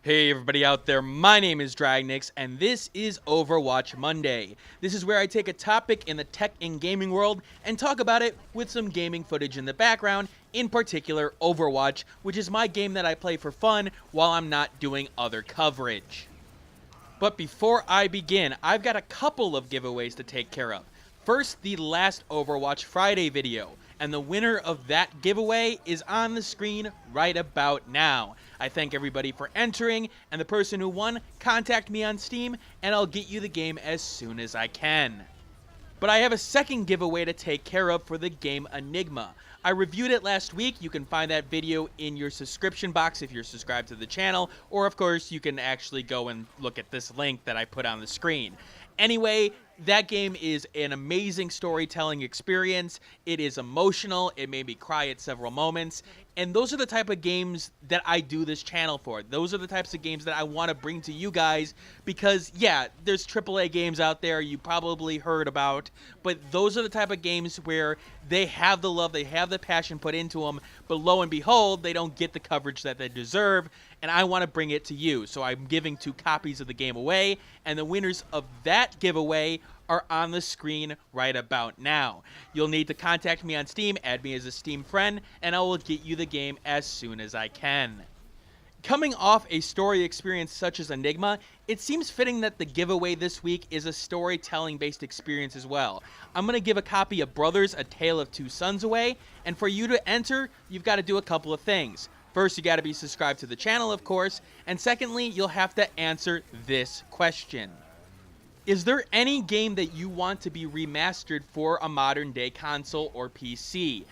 Hey everybody out there, my name is Dragnix, and this is Overwatch Monday. This is where I take a topic in the tech and gaming world and talk about it with some gaming footage in the background, in particular Overwatch, which is my game that I play for fun while I'm not doing other coverage. But before I begin, I've got a couple of giveaways to take care of. First, the last Overwatch Friday video, and the winner of that giveaway is on the screen right about now. I thank everybody for entering, and the person who won, contact me on Steam, and I'll get you the game as soon as I can. But I have a second giveaway to take care of for the game Enigma. I reviewed it last week. You can find that video in your subscription box if you're subscribed to the channel, or of course you can actually go and look at this link that I put on the screen. Anyway, that game is an amazing storytelling experience. It is emotional. It made me cry at several moments. And those are the type of games that I do this channel for. Those are the types of games that I want to bring to you guys because, yeah, there's AAA games out there you probably heard about, but those are the type of games where they have the love, they have the passion put into them, but lo and behold, they don't get the coverage that they deserve, and I want to bring it to you. So I'm giving 2 copies of the game away, and the winners of that giveaway are on the screen right about now. You'll need to contact me on Steam, add me as a Steam friend, and I will get you the game as soon as I can. Coming off a story experience such as Enigma, it seems fitting that the giveaway this week is a storytelling based experience as well. I'm going to give a copy of Brothers: A Tale of Two Sons away, and for you to enter, you've got to do a couple of things. First, you got to be subscribed to the channel, of course, and secondly, you'll have to answer this question. Is there any game that you want to be remastered for a modern day console or PC?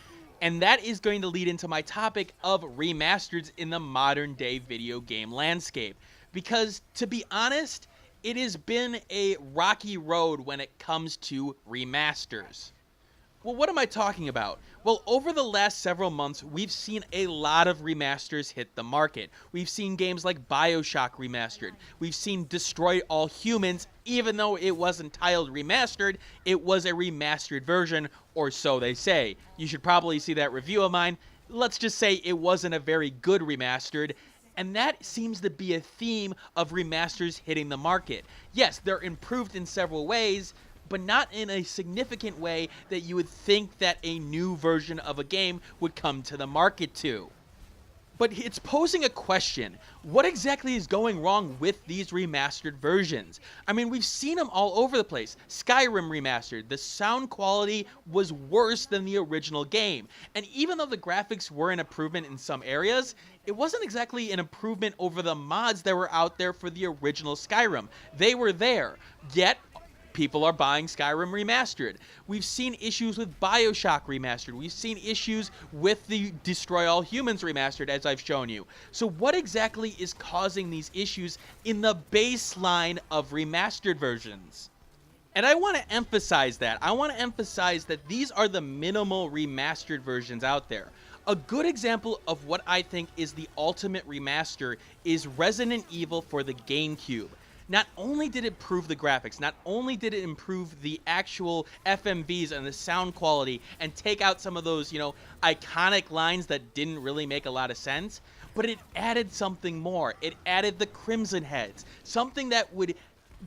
And that is going to lead into my topic of remasters in the modern day video game landscape. Because, to be honest, it has been a rocky road when it comes to remasters. Well, what am I talking about? Well, over the last several months, we've seen a lot of remasters hit the market. We've seen games like BioShock remastered. We've seen Destroy All Humans, even though it wasn't titled remastered, it was a remastered version, or so they say. You should probably see that review of mine. Let's just say it wasn't a very good remastered, and that seems to be a theme of remasters hitting the market. Yes, they're improved in several ways, but not in a significant way that you would think that a new version of a game would come to the market to. But it's posing a question. What exactly is going wrong with these remastered versions? I mean, we've seen them all over the place. Skyrim remastered. The sound quality was worse than the original game. And even though the graphics were an improvement in some areas, it wasn't exactly an improvement over the mods that were out there for the original Skyrim. They were there. Yet, people are buying Skyrim Remastered. We've seen issues with BioShock Remastered. We've seen issues with the Destroy All Humans Remastered, as I've shown you. So what exactly is causing these issues in the baseline of remastered versions? And I want to emphasize that. I want to emphasize that these are the minimal remastered versions out there. A good example of what I think is the ultimate remaster is Resident Evil for the GameCube. Not only did it improve the graphics, not only did it improve the actual FMVs and the sound quality and take out some of those, iconic lines that didn't really make a lot of sense, but it added something more. It added the Crimson Heads, something that would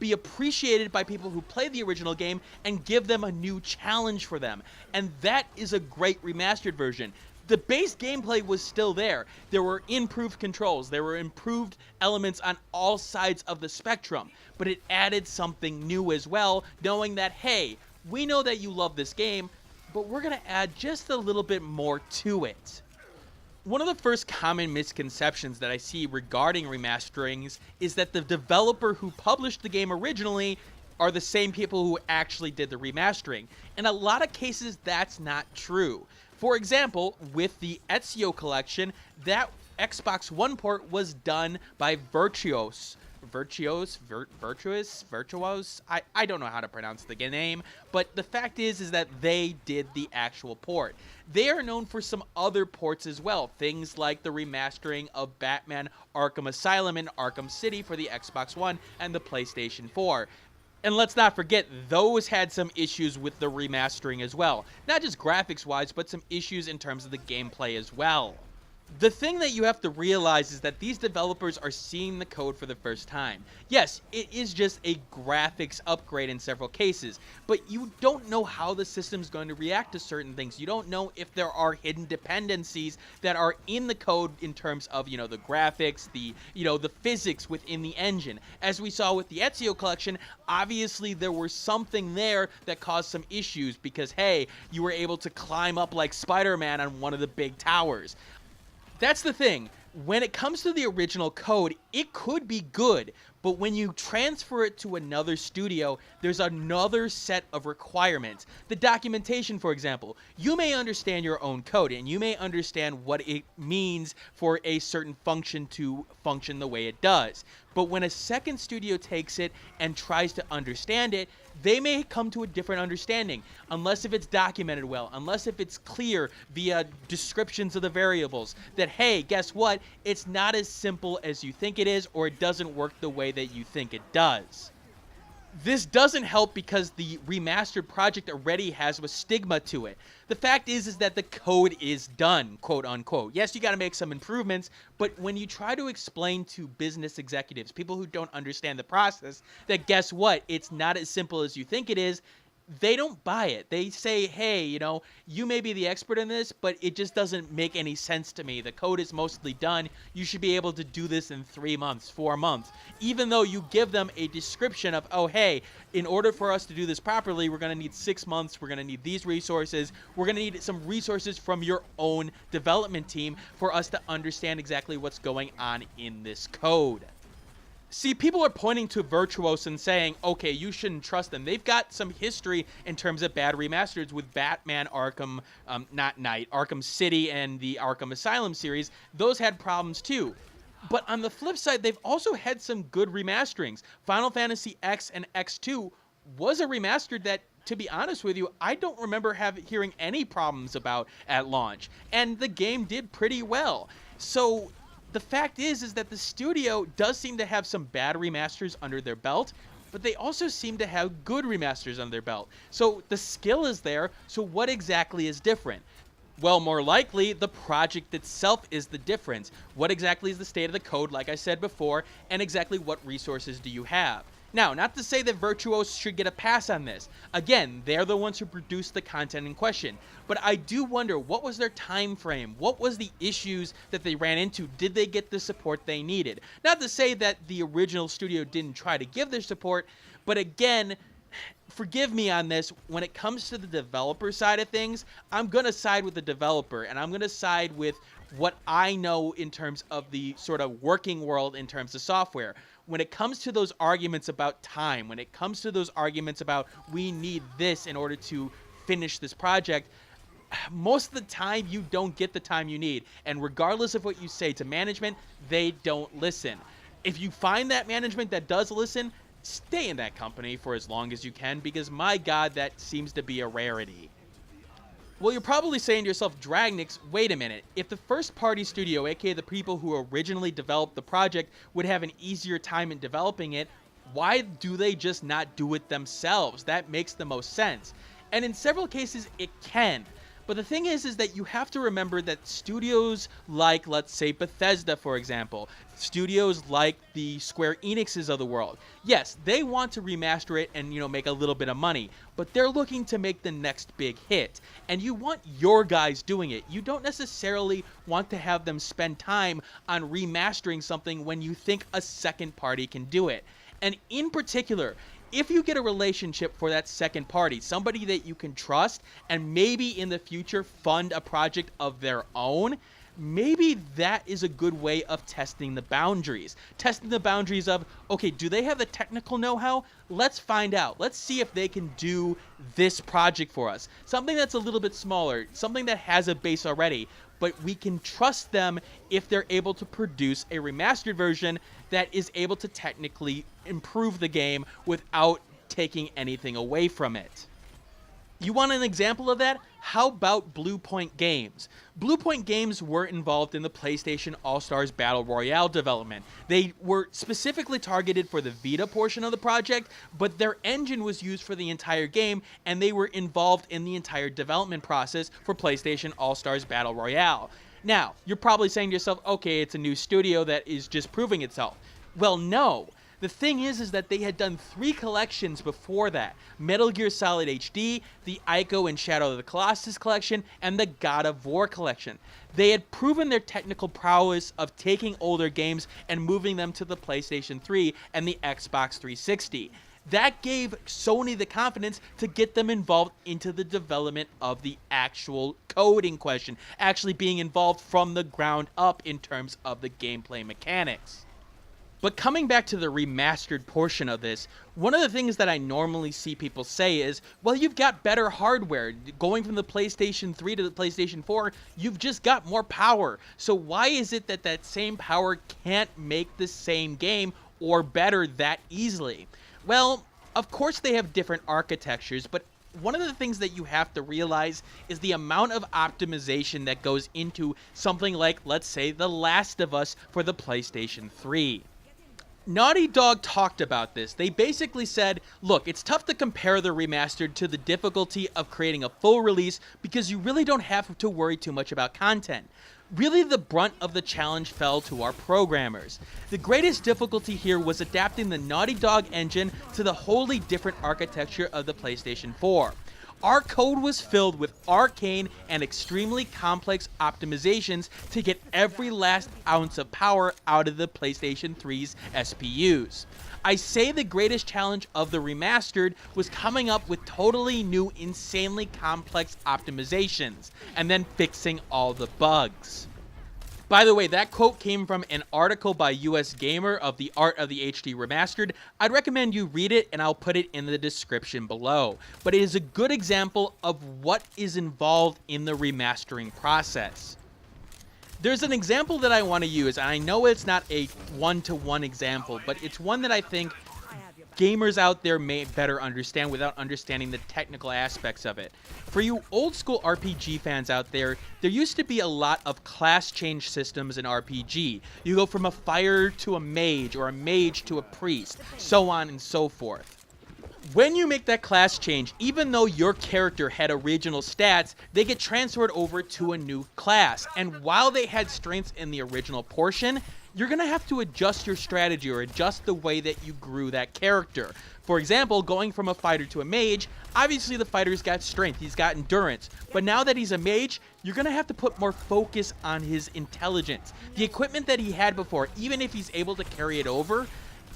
be appreciated by people who play the original game and give them a new challenge for them. And that is a great remastered version. The base gameplay was still there. There were improved controls. There were improved elements on all sides of the spectrum. But it added something new as well, knowing that, hey, we know that you love this game, but we're going to add just a little bit more to it. One of the first common misconceptions that I see regarding remasterings is that the developer who published the game originally are the same people who actually did the remastering. In a lot of cases, that's not true. For example, with the Ezio collection, that Xbox One port was done by Virtuos. I don't know how to pronounce the name, but the fact is that they did the actual port. They are known for some other ports as well, things like the remastering of Batman Arkham Asylum and Arkham City for the Xbox One and the PlayStation 4. And let's not forget, those had some issues with the remastering as well. Not just graphics-wise, but some issues in terms of the gameplay as well. The thing that you have to realize is that these developers are seeing the code for the first time. Yes, it is just a graphics upgrade in several cases, but you don't know how the system's going to react to certain things. You don't know if there are hidden dependencies that are in the code in terms of, the graphics, the physics within the engine. As we saw with the Ezio collection, obviously there was something there that caused some issues because, hey, you were able to climb up like Spider-Man on one of the big towers. That's the thing. When it comes to the original code, it could be good, but when you transfer it to another studio, there's another set of requirements. The documentation, for example. You may understand your own code, and you may understand what it means for a certain function to function the way it does. But when a second studio takes it and tries to understand it, they may come to a different understanding, unless if it's documented well, unless if it's clear via descriptions of the variables that, hey, guess what? It's not as simple as you think it is, or it doesn't work the way that you think it does. This doesn't help because the remastered project already has a stigma to it. The fact is that the code is done, quote unquote. Yes, you got to make some improvements, but when you try to explain to business executives, people who don't understand the process, that guess what, it's not as simple as you think it is, they don't buy it. They say, hey, you may be the expert in this, but it just doesn't make any sense to me. The code is mostly done. You should be able to do this in 3 months, 4 months. Even though you give them a description of, oh, hey, in order for us to do this properly, we're going to need 6 months. We're going to need these resources. We're going to need some resources from your own development team for us to understand exactly what's going on in this code. See, people are pointing to Virtuos and saying, okay, you shouldn't trust them. They've got some history in terms of bad remasters with Batman Arkham, Arkham City and the Arkham Asylum series. Those had problems too. But on the flip side, they've also had some good remasterings. Final Fantasy X and X2 was a remaster that, to be honest with you, I don't remember hearing any problems about at launch. And the game did pretty well. So the fact is that the studio does seem to have some bad remasters under their belt, but they also seem to have good remasters under their belt. So the skill is there, so what exactly is different? Well, more likely, the project itself is the difference. What exactly is the state of the code, like I said before, and exactly what resources do you have? Now, not to say that Virtuos should get a pass on this. Again, they're the ones who produce the content in question. But I do wonder, what was their time frame? What was the issues that they ran into? Did they get the support they needed? Not to say that the original studio didn't try to give their support, but again, forgive me on this, when it comes to the developer side of things, I'm going to side with the developer, and I'm going to side with what I know in terms of the sort of working world in terms of software. When it comes to those arguments about time, when it comes to those arguments about we need this in order to finish this project, most of the time you don't get the time you need. And regardless of what you say to management, they don't listen. If you find that management that does listen, stay in that company for as long as you can, because my God, that seems to be a rarity. Well, you're probably saying to yourself, Dragnix, wait a minute. If the first-party studio, aka the people who originally developed the project, would have an easier time in developing it, why do they just not do it themselves? That makes the most sense. And in several cases, it can. But the thing is that you have to remember that studios like, let's say, Bethesda, for example, studios like the Square Enixes of the world, yes, they want to remaster it and, make a little bit of money, but they're looking to make the next big hit. And you want your guys doing it. You don't necessarily want to have them spend time on remastering something when you think a second party can do it. And in particular, if you get a relationship for that second party, somebody that you can trust and maybe in the future fund a project of their own, maybe that is a good way of testing the boundaries. Testing the boundaries of, okay, do they have the technical know-how? Let's find out. Let's see if they can do this project for us. Something that's a little bit smaller, something that has a base already, but we can trust them if they're able to produce a remastered version that is able to technically improve the game without taking anything away from it. You want an example of that? How about Bluepoint Games? Bluepoint Games were involved in the PlayStation All-Stars Battle Royale development. They were specifically targeted for the Vita portion of the project, but their engine was used for the entire game, and they were involved in the entire development process for PlayStation All-Stars Battle Royale. Now, you're probably saying to yourself, okay, it's a new studio that is just proving itself. Well, no. The thing is that they had done 3 collections before that. Metal Gear Solid HD, the Ico and Shadow of the Colossus collection, and the God of War collection. They had proven their technical prowess of taking older games and moving them to the PlayStation 3 and the Xbox 360. That gave Sony the confidence to get them involved into the development of the actual code in question, actually being involved from the ground up in terms of the gameplay mechanics. But coming back to the remastered portion of this, one of the things that I normally see people say is, well, you've got better hardware. Going from the PlayStation 3 to the PlayStation 4, you've just got more power. So why is it that that same power can't make the same game or better that easily? Well, of course they have different architectures, but one of the things that you have to realize is the amount of optimization that goes into something like, let's say, The Last of Us for the PlayStation 3. Naughty Dog talked about this. They basically said, look, it's tough to compare the remastered to the difficulty of creating a full release because you really don't have to worry too much about content. Really, the brunt of the challenge fell to our programmers. The greatest difficulty here was adapting the Naughty Dog engine to the wholly different architecture of the PlayStation 4. Our code was filled with arcane and extremely complex optimizations to get every last ounce of power out of the PlayStation 3's SPUs. I say the greatest challenge of the remastered was coming up with totally new, insanely complex optimizations, and then fixing all the bugs. By the way, that quote came from an article by US Gamer of the Art of the HD Remastered. I'd recommend you read it, and I'll put it in the description below. But it is a good example of what is involved in the remastering process. There's an example that I want to use, and I know it's not a one-to-one example, but it's one that I think gamers out there may better understand without understanding the technical aspects of it. For you old school RPG fans out there used to be a lot of class change systems in RPG. You go from a fighter to a mage, or a mage to a priest, so on and so forth. When you make that class change, even though your character had original stats, they get transferred over to a new class. And while they had strengths in the original portion, you're going to have to adjust your strategy or adjust the way that you grew that character. For example, going from a fighter to a mage, obviously the fighter's got strength, he's got endurance. But now that he's a mage, you're going to have to put more focus on his intelligence. The equipment that he had before, even if he's able to carry it over,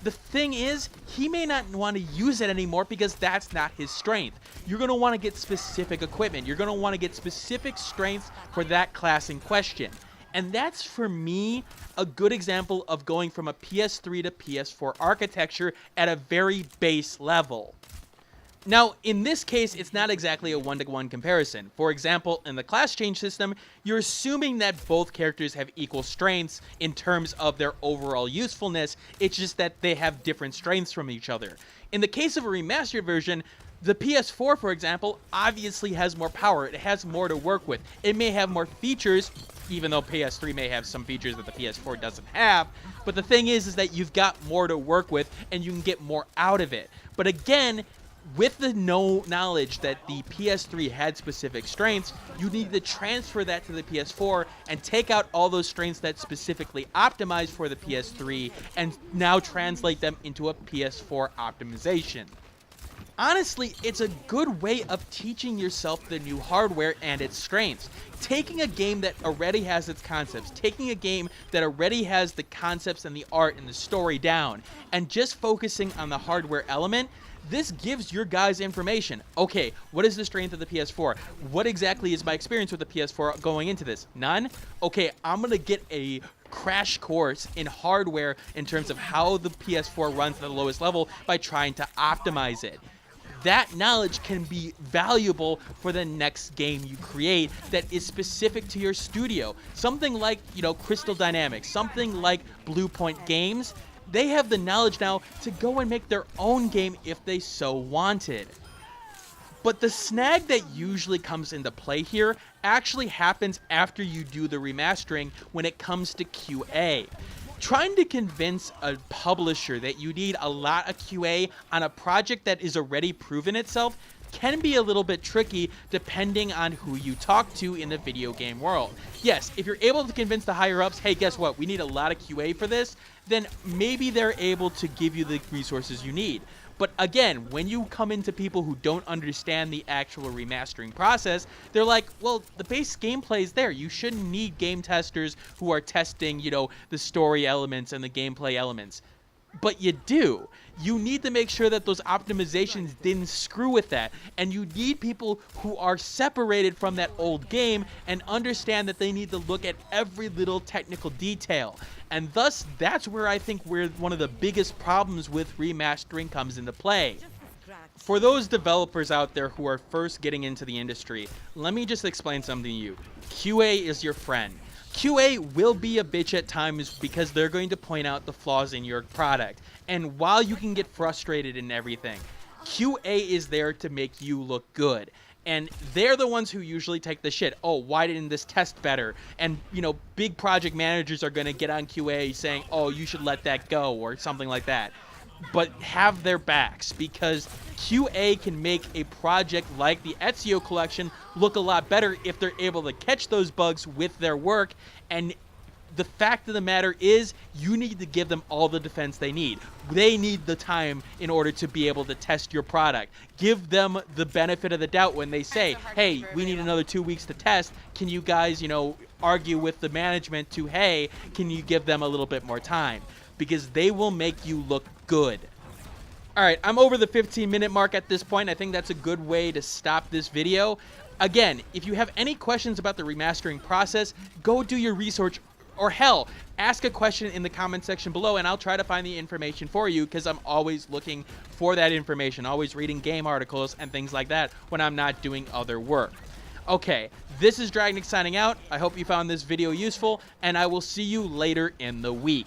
the thing is, he may not want to use it anymore because that's not his strength. You're going to want to get specific equipment. You're going to want to get specific strengths for that class in question. And that's, for me, a good example of going from a PS3 to PS4 architecture at a very base level. Now, in this case, it's not exactly a one-to-one comparison. For example, in the class change system, you're assuming that both characters have equal strengths in terms of their overall usefulness. It's just that they have different strengths from each other. In the case of a remastered version, the PS4, for example, obviously has more power. It has more to work with. It may have more features, even though PS3 may have some features that the PS4 doesn't have. But the thing is that you've got more to work with, and you can get more out of it. But again, with the knowledge that the PS3 had specific strengths, you need to transfer that to the PS4 and take out all those strengths that specifically optimized for the PS3 and now translate them into a PS4 optimization. Honestly, it's a good way of teaching yourself the new hardware and its strengths. Taking a game that already has its concepts, taking a game that already has the concepts and the art and the story down, and just focusing on the hardware element, this gives your guys information. Okay, what is the strength of the PS4? What exactly is my experience with the PS4 going into this? None? Okay, I'm going to get a crash course in hardware in terms of how the PS4 runs at the lowest level by trying to optimize it. That knowledge can be valuable for the next game you create that is specific to your studio. Something like, Crystal Dynamics, something like Blue Point Games. They have the knowledge now to go and make their own game if they so wanted. But the snag that usually comes into play here actually happens after you do the remastering when it comes to QA. Trying to convince a publisher that you need a lot of QA on a project that is already proven itself, can be a little bit tricky depending on who you talk to in the video game world. Yes, if you're able to convince the higher ups, hey, guess what, we need a lot of QA for this, then maybe they're able to give you the resources you need. But again, when you come into people who don't understand the actual remastering process, they're like, well, the base gameplay is there. You shouldn't need game testers who are testing, the story elements and the gameplay elements. But you do. You need to make sure that those optimizations didn't screw with that. And you need people who are separated from that old game and understand that they need to look at every little technical detail. And thus, that's where I think one of the biggest problems with remastering comes into play. For those developers out there who are first getting into the industry, let me just explain something to you. QA is your friend. QA will be a bitch at times because they're going to point out the flaws in your product. And while you can get frustrated and everything, QA is there to make you look good. And they're the ones who usually take the shit. Oh, why didn't this test better? And, big project managers are going to get on QA saying, oh, you should let that go or something like that. But have their backs, because QA can make a project like the Ezio collection look a lot better if they're able to catch those bugs with their work. And the fact of the matter is, you need to give them all the defense they need. They need the time in order to be able to test your product. Give them the benefit of the doubt when they say, hey, we need another 2 weeks to test. Can you guys, argue with the management to, hey, can you give them a little bit more time? Because they will make you look good. All right, I'm over the 15-minute mark at this point. I think that's a good way to stop this video. Again, if you have any questions about the remastering process, go do your research, or hell, ask a question in the comment section below and I'll try to find the information for you, because I'm always looking for that information, always reading game articles and things like that when I'm not doing other work. Okay, this is Dragnix signing out. I hope you found this video useful, and I will see you later in the week.